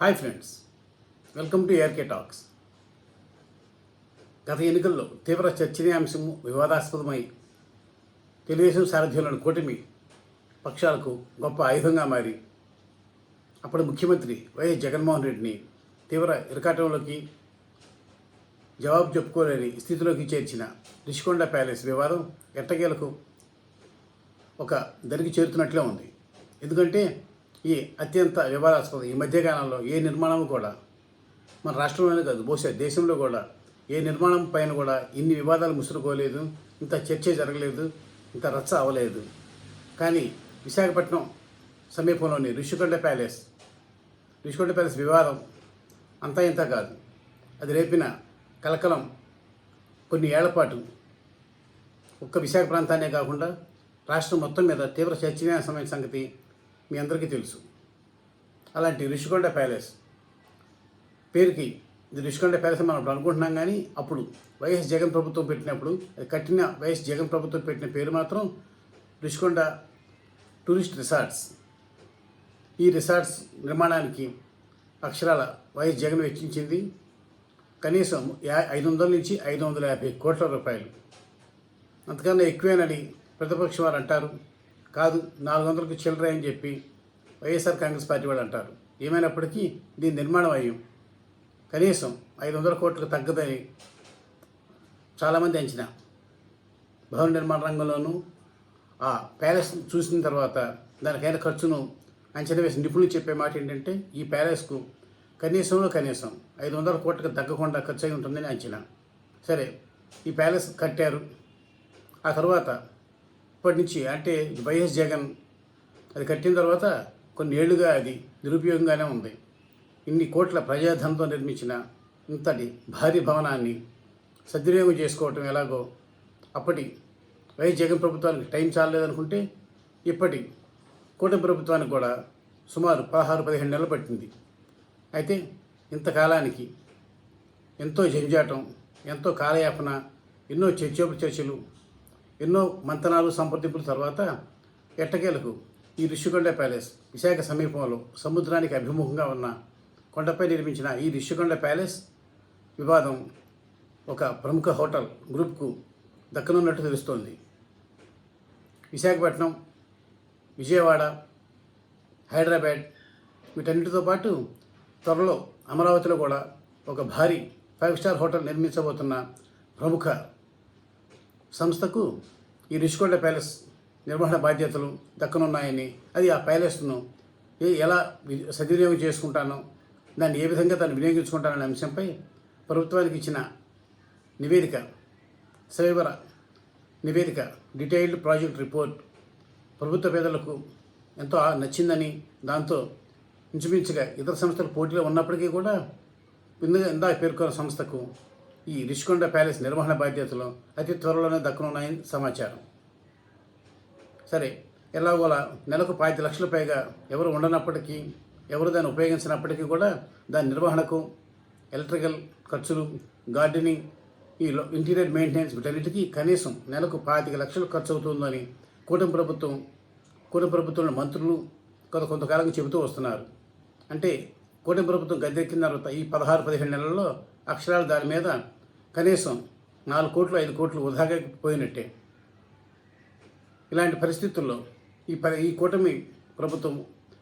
Hi friends, welcome to ARK talks. గత ఎన్నికల్లో తీవ్ర చర్చనీయాంశం వివాదాస్పదమై తెలుగుదేశం సారథ్యంలోని కూటమి పక్షాలకు గొప్ప ఆయుధంగా మారి అప్పటి ముఖ్యమంత్రి వైఎస్ జగన్మోహన్ రెడ్డిని తీవ్ర ఇరకాటంలోకి జవాబు చెప్పుకోలేని స్థితిలోకి చేర్చిన రిషికొండ ప్యాలెస్ వివాదం ఎట్టకేలకు ఒక దరికి చేరుతున్నట్లే ఉంది. ఎందుకంటే ఈ అత్యంత వివాదాస్పద ఈ మధ్యకాలంలో ఏ నిర్మాణం కూడా మన రాష్ట్రంలోనే కాదు, బహుశా దేశంలో కూడా ఏ నిర్మాణం పైన కూడా ఇన్ని వివాదాలు ముసురుకోలేదు, ఇంత చర్చ జరగలేదు, ఇంత రచ్చ అవ్వలేదు. కానీ విశాఖపట్నం సమీపంలోని రిషికొండ ప్యాలెస్ వివాదం అంతా ఇంత కాదు. అది రేపిన కలకలం కొన్ని ఏళ్ల పాటు ఒక్క విశాఖ ప్రాంతాన్నే కాకుండా రాష్ట్రం మొత్తం మీద తీవ్ర చర్చనీయాంశమైన సంగతి మీ అందరికీ తెలుసు. అలాంటి రిషికొండ ప్యాలెస్ పేరుకి ఇది రిషికొండ ప్యాలెస్ మనం అనుకుంటున్నాం, కానీ అప్పుడు వైఎస్ జగన్ ప్రభుత్వం పెట్టినప్పుడు అది కట్టిన వైఎస్ జగన్ ప్రభుత్వం పెట్టిన పేరు మాత్రం రిషికొండ టూరిస్ట్ రిసార్ట్స్. ఈ రిసార్ట్స్ నిర్మాణానికి అక్షరాల వైఎస్ జగన్ వెచ్చించింది కనీసం 500 నుంచి 550 కోట్ల రూపాయలు. అంతకన్నా ఎక్కువేనని ప్రతిపక్షం వారు అంటారు. కాదు, 400కు చిల్లర అని చెప్పి వైఎస్ఆర్ కాంగ్రెస్ పార్టీ వాళ్ళు అంటారు. ఏమైనప్పటికీ దీని నిర్మాణం అయ్యి కనీసం 500 కోట్లకు తగ్గదని చాలామంది అంచనా. భవన నిర్మాణ రంగంలోనూ ఆ ప్యాలెస్ చూసిన తర్వాత దానికైన ఖర్చును అంచనా వేసిన నిపుణులు చెప్పే మాట ఏంటంటే ఈ ప్యాలెస్కు కనీసం 500 కోట్లకు తగ్గకుండా ఖర్చు అయి ఉంటుందని అంచనా. సరే, ఈ ప్యాలెస్ కట్టారు. ఆ తర్వాత ఇప్పటి నుంచి అంటే వైఎస్ జగన్ అది కట్టిన తర్వాత కొన్ని ఏళ్లుగా అది నిరుపయోగంగానే ఉంది. ఇన్ని కోట్ల ప్రజాధనంతో నిర్మించిన ఇంతటి భారీ భవనాన్ని సద్వినియోగం చేసుకోవటం ఎలాగో అప్పటి వైఎస్ జగన్ ప్రభుత్వానికి టైం చాలలేదనుకుంటే ఇప్పటి కూటమి ప్రభుత్వానికి కూడా సుమారు 16-17 నెలలు పట్టింది. అయితే ఇంతకాలానికి ఎంతో జంజాటం, ఎంతో కాలయాపన, ఎన్నో చర్చలు, ఎన్నో మంతనాలు, సంప్రదింపుల తర్వాత ఎట్టకేలకు ఈ రిషికొండ ప్యాలెస్ విశాఖ సమీపంలో సముద్రానికి అభిముఖంగా ఉన్న కొండపై నిర్మించిన ఈ రిషికొండ ప్యాలెస్ వివాదం ఒక ప్రముఖ హోటల్ గ్రూప్కు దక్కనున్నట్టు తెలుస్తోంది. విశాఖపట్నం, విజయవాడ, హైదరాబాద్ వీటన్నిటితో పాటు త్వరలో అమరావతిలో కూడా ఒక భారీ 5 స్టార్ హోటల్ నిర్మించబోతున్న ప్రముఖ సంస్థకు ఈ రిషికొండ ప్యాలెస్ నిర్వహణ బాధ్యతలు దక్కనున్నాయని, అది ఆ ప్యాలెస్ను ఎలా సద్వినియోగం చేసుకుంటానో, దాన్ని ఏ విధంగా దాన్ని వినియోగించుకుంటాననే అంశంపై ప్రభుత్వానికి ఇచ్చిన నివేదిక, సవివర నివేదిక, డీటెయిల్డ్ ప్రాజెక్ట్ రిపోర్ట్ ప్రభుత్వ పేదలకు ఎంతో నచ్చిందని, దాంతో ఇంచుమించుగా ఇతర సంస్థలు పోటీలో ఉన్నప్పటికీ కూడా ఇందాక పేర్కొన్న సంస్థకు ఈ రిషికొండ ప్యాలెస్ నిర్వహణ బాధ్యతలు అతి త్వరలోనే దక్కనున్నాయని సమాచారం. సరే, ఎలాగోలా నెలకు 5 లక్షల పైగా ఎవరు ఉండనప్పటికీ, ఎవరు దాన్ని ఉపయోగించినప్పటికీ కూడా దాని నిర్వహణకు ఎలక్ట్రికల్ ఖర్చులు, గార్డెనింగ్, ఈ ఇంటీరియర్ మెయింటెనెన్స్ వీటన్నిటికీ కనీసం నెలకు 25 లక్షలు ఖర్చు అవుతుందని కూటమి ప్రభుత్వంలో మంత్రులు కొంతకాలంగా చెబుతూ వస్తున్నారు. అంటే కూటమి ప్రభుత్వం గద్దెక్కిన తర్వాత ఈ 16-17 నెలల్లో అక్షరాలు దాని మీద కనీసం 4 కోట్లు 5 కోట్లు వృధాగా పోయినట్టే. ఇలాంటి పరిస్థితుల్లో ఈ కూటమి ప్రభుత్వం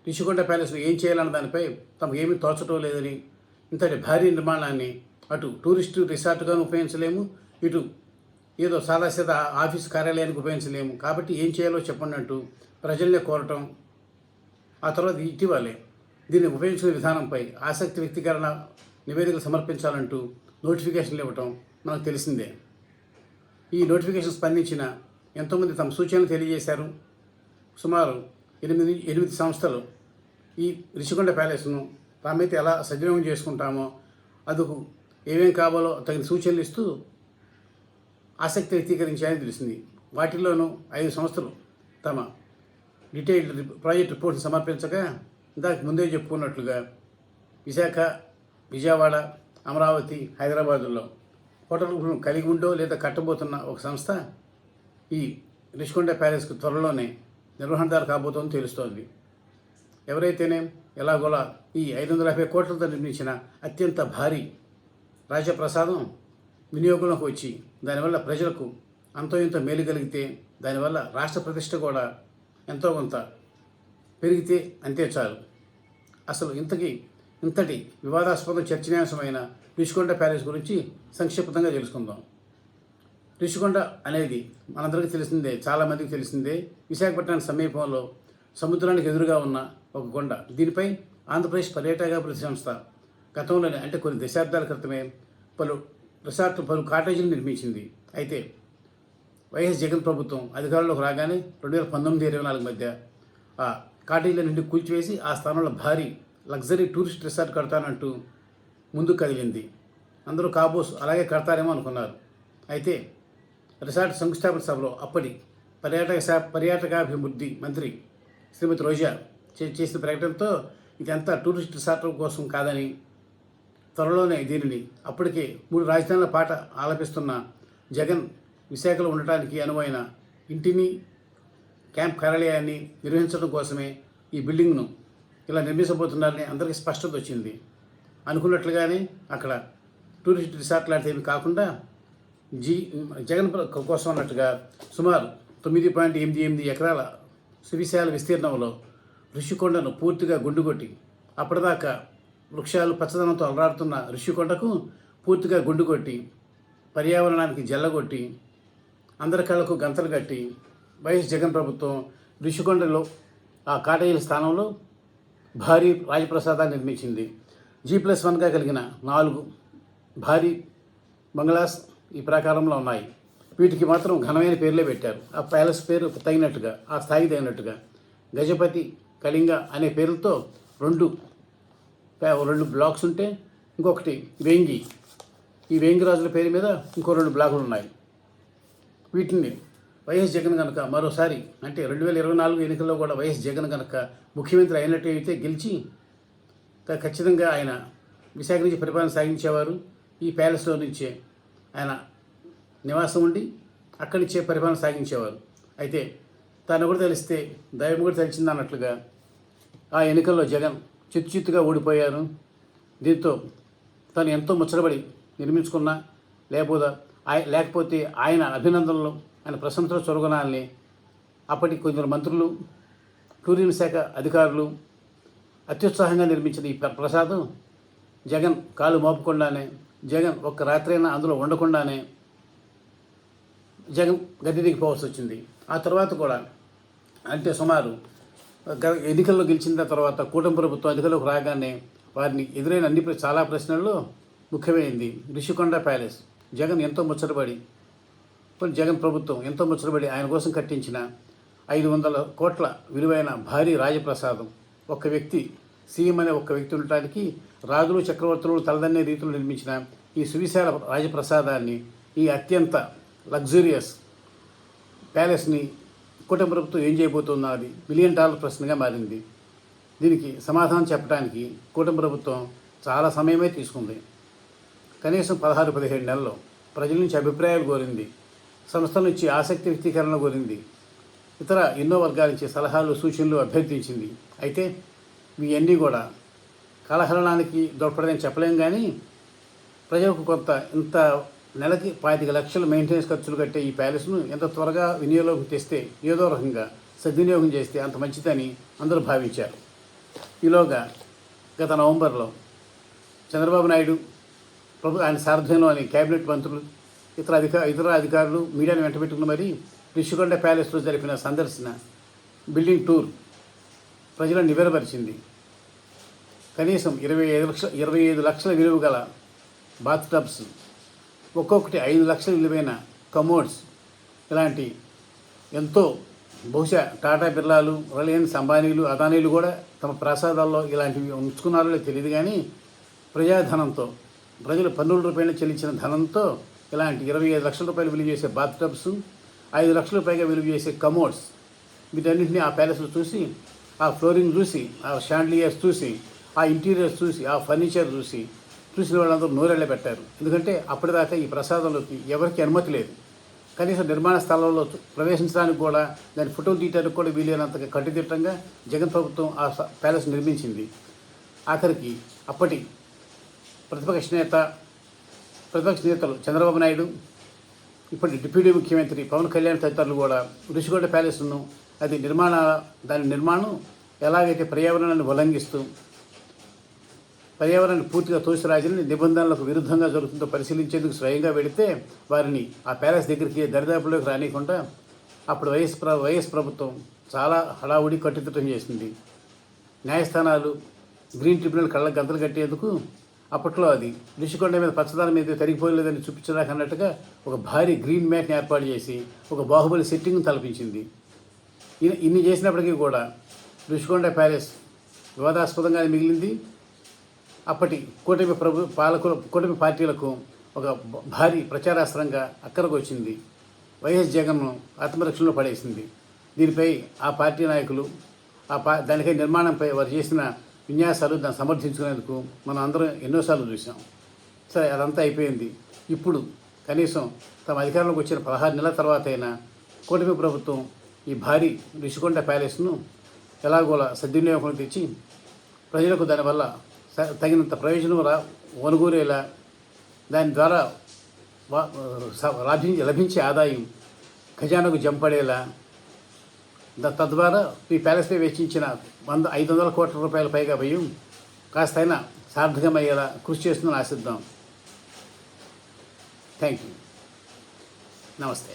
రిషికొండ ప్యాలెస్లో ఏం చేయాలన్న దానిపై తమకు ఏమీ తోచడం లేదని, ఇంతటి భారీ నిర్మాణాన్ని అటు టూరిస్టు రిసార్ట్గాను ఉపయోగించలేము, ఇటు ఏదో సాదాసీదా ఆఫీస్ కార్యాలయానికి ఉపయోగించలేము, కాబట్టి ఏం చేయాలో చెప్పండి అంటూ ప్రజల్నే కోరటం, ఆ తర్వాత ఇటీవలే దీన్ని ఉపయోగించిన విధానంపై ఆసక్తి వ్యక్తీకరణ నివేదికలు సమర్పించాలంటూ నోటిఫికేషన్లు ఇవ్వటం మనకు తెలిసిందే. ఈ నోటిఫికేషన్ స్పందించిన ఎంతోమంది తమ సూచనలు తెలియజేశారు. సుమారు 8 సంస్థలు ఈ రిషికొండ ప్యాలెస్ను తామైతే ఎలా సద్వినియోగం చేసుకుంటామో అందుకు ఏమేం కావాలో తగిన సూచనలు ఇస్తూ ఆసక్తి వ్యక్తీకరించాయని తెలిసింది. వాటిల్లోనూ 5 సంస్థలు తమ డీటెయిల్డ్ ప్రాజెక్ట్ రిపోర్ట్ని సమర్పించగా, ఇందాక ముందే చెప్పుకున్నట్లుగా విశాఖ, విజయవాడ, అమరావతి, హైదరాబాదుల్లో హోటల్ను కలిగి ఉండో లేదా కట్టబోతున్న ఒక సంస్థ ఈ రిషికొండ ప్యాలెస్కు త్వరలోనే నిర్వహణదారు కాబోతోంది తెలుస్తోంది. ఎవరైతేనే ఎలాగోలా ఈ 550 కోట్లతో నిర్మించిన అత్యంత భారీ రాజప్రసాదం వినియోగంలోకి వచ్చి దానివల్ల ప్రజలకు అంతో ఇంతో మేలు కలిగితే, దానివల్ల రాష్ట్ర ప్రతిష్ట కూడా ఎంతో కొంత పెరిగితే అంతే చాలు. అసలు ఇంతటి వివాదాస్పదం చర్చనీయాంశమైన రిషికొండ ప్యాలెస్ గురించి సంక్షిప్తంగా తెలుసుకుందాం. రిషికొండ అనేది మనందరికీ తెలిసిందే, చాలామందికి తెలిసిందే. విశాఖపట్నం సమీపంలో సముద్రానికి ఎదురుగా ఉన్న ఒక కొండ. దీనిపై ఆంధ్రప్రదేశ్ పర్యాటకాభివృద్ధి సంస్థ గతంలోనే, అంటే కొన్ని దశాబ్దాల క్రితమే పలు కాటేజీలు నిర్మించింది. అయితే వైఎస్ జగన్ ప్రభుత్వం అధికారంలోకి రాగానే 2019-24 మధ్య ఆ కాటేజీల నుండి కూల్చివేసి ఆ స్థానంలో భారీ లగ్జరీ టూరిస్ట్ రిసార్ట్ కడతానంటూ ముందుకు కదిలింది. అందరూ కాబోస్ అలాగే కడతారేమో అనుకున్నారు. అయితే రిసార్ట్ శంకుస్థాపన సభలో అప్పటి పర్యాటకాభివృద్ధి మంత్రి శ్రీమతి రోజా చేసిన ప్రకటనతో ఇదంతా టూరిస్ట్ రిసార్ట్ కోసం కాదని, త్వరలోనే దీనిని అప్పటికే 3 రాజధానుల పాట ఆలపిస్తున్న జగన్ విశాఖలో ఉండటానికి అనువైన ఇంటిని, క్యాంప్ కార్యాలయాన్ని నిర్వహించడం కోసమే ఈ బిల్డింగ్ను ఇలా నిర్మించబోతున్నారని అందరికీ స్పష్టత వచ్చింది. అనుకున్నట్లుగానే అక్కడ టూరిస్ట్ రిసార్ట్ లాంటివి కాకుండా జగన్ కోసం అన్నట్టుగా సుమారు 9.88 ఎకరాల సువిశాల విస్తీర్ణంలో ఋషికొండను పూర్తిగా గుండుకొట్టి, అప్పటిదాకా వృక్షాలు పచ్చదనంతో అలరాడుతున్న ఋషికొండకు పూర్తిగా గుండుకొట్టి, పర్యావరణానికి జల్లగొట్టి, అందరి కళ్ళకు గంతలు కట్టి వైఎస్ జగన్ ప్రభుత్వం ఋషికొండలో ఆ కాటేజీల స్థానంలో భారీ రాజప్రసాదాన్ని నిర్మించింది. G+1గా కలిగిన 4 భారీ బంగ్లాస్ ఈ ప్రాకారంలో ఉన్నాయి. వీటికి మాత్రం ఘనమైన పేర్లే పెట్టారు. ఆ ప్యాలెస్ పేరు తగినట్టుగా, ఆ స్థాయి తగినట్టుగా గజపతి, కళింగ అనే పేర్లతో రెండు బ్లాక్స్ ఉంటే, ఇంకొకటి వేంగి, ఈ వేంగి రాజుల పేరు మీద ఇంకో 2 బ్లాకులు ఉన్నాయి. వీటిని వైఎస్ జగన్ కనుక మరోసారి, అంటే 2024 ఎన్నికల్లో కూడా వైఎస్ జగన్ కనుక ముఖ్యమంత్రి అయినట్టు అయితే గెలిచి ఖచ్చితంగా ఆయన విశాఖ నుంచి పరిపాలన సాగించేవారు. ఈ ప్యాలెస్లో నుంచే ఆయన నివాసం ఉండి అక్కడి నుంచే పరిపాలన సాగించేవారు. అయితే తాను కూడా తెలిస్తే దైవం కూడా తెలిసింది అన్నట్లుగా ఆ ఎన్నికల్లో జగన్ చిత్తుగా ఓడిపోయారు. దీంతో తను ఎంతో ముచ్చటపడి నిర్మించుకున్నా లేకపోతే ఆయన అభినందనలు, ఆయన ప్రశంసలు చొరగొనాలని అప్పటి కొందరు మంత్రులు, టూరిజం శాఖ అధికారులు అత్యుత్సాహంగా నిర్మించిన ఈ ప్రసాదం జగన్ కాలు మోపకుండానే, జగన్ ఒక్క రాత్రైనా అందులో ఉండకుండానే జగన్ గద్దె దిగిపోవాల్సి వచ్చింది. ఆ తర్వాత కూడా, అంటే సుమారు ఎన్నికల్లో గెలిచిన తర్వాత కూటమి ప్రభుత్వం అధికారంలోకి రాగానే వారిని ఎదురైన చాలా ప్రశ్నల్లో ముఖ్యమైనది రిషికొండ ప్యాలెస్. జగన్ ప్రభుత్వం ఎంతో ముచ్చటపడి ఆయన కోసం కట్టించిన 500 కోట్ల విలువైన భారీ రాజప్రసాదం. ఒక వ్యక్తి, సీఎం అనే ఒక వ్యక్తి ఉండటానికి రాజులు, చక్రవర్తులు తలదన్నే రీతిలో నిర్మించిన ఈ సువిశాల రాజప్రసాదాన్ని, ఈ అత్యంత లగ్జూరియస్ ప్యాలెస్ని కూటమి ప్రభుత్వం ఏం చేయబోతున్నది $1 బిలియన్ ప్రశ్నగా మారింది. దీనికి సమాధానం చెప్పడానికి కూటమి ప్రభుత్వం చాలా సమయమే తీసుకుంది. కనీసం 16-17 నెలల్లో ప్రజల నుంచి అభిప్రాయాలు కోరింది, సంస్థల నుంచి ఆసక్తి వ్యక్తీకరణ కోరింది, ఇతర ఎన్నో వర్గాల నుంచి సలహాలు, సూచనలు అభ్యర్థించింది. అయితే ఇవన్నీ కూడా కలహరణానికి దొరకడని చెప్పలేం, కానీ ప్రజలకు ఇంత నెలకి 25 లక్షల మెయింటెనెన్స్ ఖర్చులు కట్టే ఈ ప్యాలెస్ను ఎంత త్వరగా వినియోగంలోకి తెస్తే, ఏదో రకంగా సద్వినియోగం చేస్తే అంత మంచిదని అందరూ భావించారు. ఈలోగా గత నవంబర్లో చంద్రబాబు నాయుడు ఆయన సారథ్యంలోని కేబినెట్ మంత్రులు, ఇతర అధికారులు మీడియాను వెంటబెట్టుకున్న మరి రిషికొండ ప్యాలెస్లో జరిపిన సందర్శన, బిల్డింగ్ టూర్ ప్రజలను నివేరపరిచింది. కనీసం 25 లక్షల విలువ గల బాత్ టబ్స్, ఒక్కొక్కటి 5 లక్షల విలువైన కమోడ్స్, ఇలాంటి ఎంతో, బహుశా టాటా బిర్లాలు, రిలయన్స్, అంబానీలు, అదానీలు కూడా తమ ప్రసాదాల్లో ఇలాంటివి ఉంచుకున్నారో తెలియదు, కానీ ప్రజాధనంతో, ప్రజలు పన్నుల రూపాయలు చెల్లించిన ధనంతో ఇలాంటి 25 లక్షల రూపాయలు విలువ చేసే బాత్ టబ్స్, 5 లక్షల పైగా విలువ చేసే కమోడ్స్, వీటన్నింటినీ ఆ ప్యాలెస్లో చూసి, ఆ ఫ్లోరింగ్ చూసి, ఆ షాండ్లియర్స్ చూసి, ఆ ఇంటీరియర్స్ చూసి, ఆ ఫర్నిచర్ చూసిన వాళ్ళందరూ నోరెళ్ళ పెట్టారు. ఎందుకంటే అప్పటిదాకా ఈ ప్రసాదంలోకి ఎవరికి అనుమతి లేదు. కనీసం నిర్మాణ స్థలంలో ప్రవేశించడానికి కూడా, దాని ఫోటోలు తీయడానికి కూడా వీలైనంతగా కట్టుదిట్టంగా జగన్ ప్రభుత్వం ఆ ప్యాలెస్ నిర్మించింది. ఆఖరికి అప్పటి ప్రతిపక్ష నేతలు చంద్రబాబు నాయుడు, ఇప్పటి డిప్యూటీ ముఖ్యమంత్రి పవన్ కళ్యాణ్ తదితరులు కూడా ఋషికొండ ప్యాలెస్ను దాని నిర్మాణం ఎలాగైతే పర్యావరణాన్ని ఉల్లంఘిస్తూ పర్యావరణాన్ని పూర్తిగా తోసిరాజని నిబంధనలకు విరుద్ధంగా జరుగుతుందో పరిశీలించేందుకు స్వయంగా వెళితే వారిని ఆ ప్యాలెస్ దగ్గరికి దరిదాపుల్లోకి రానియకుండా అప్పుడు వైఎస్ ప్రభుత్వం చాలా హడావుడి కట్టుదిట్టం చేసింది. న్యాయస్థానాలు గ్రీన్ ట్రిబ్యునల్ కళ్ళ గంతలు కట్టేందుకు అప్పట్లో అది ఋషికొండ మీద పచ్చదనం మీద తరిగిపోలేదని చూపించడానికి అన్నట్టుగా ఒక భారీ గ్రీన్ మ్యాట్ని ఏర్పాటు చేసి ఒక బాహుబలి సెట్టింగ్ను తలపించింది. ఇన్ని చేసినప్పటికీ కూడా ఋషికొండ ప్యాలెస్ వివాదాస్పదంగానే మిగిలింది. అప్పటి కూటమి పార్టీలకు ఒక భారీ ప్రచారాస్త్రంగా అక్కరకు వచ్చింది. వైఎస్ జగన్ను ఆత్మరక్షణలో పడేసింది. దీనిపై ఆ పార్టీ నాయకులు దానికై నిర్మాణంపై వారు చేసిన విన్యాసాలు దాన్ని సమర్థించుకునేందుకు మనం అందరం ఎన్నోసార్లు చూసాం. సరే, అదంతా అయిపోయింది. ఇప్పుడు కనీసం తమ అధికారంలోకి వచ్చిన 16 నెలల తర్వాత అయినా కూటమి ప్రభుత్వం ఈ భారీ ఋషికొండ ప్యాలెస్ను ఎలాగోలా సద్వినియోగం తెచ్చి ప్రజలకు దానివల్ల తగినంత ప్రయోజనం వనుగూరేలా, దాని ద్వారా లభించే ఆదాయం ఖజానాకు జంపడేలా, తద్వారా ఈ ప్యాలెస్పై వెచ్చించిన 500 కోట్ల రూపాయల పైగా వ్యయం కాస్తైనా సార్థకమయ్యేలా కృషి చేస్తుందని ఆశిద్దాం. Thank you. నమస్తే.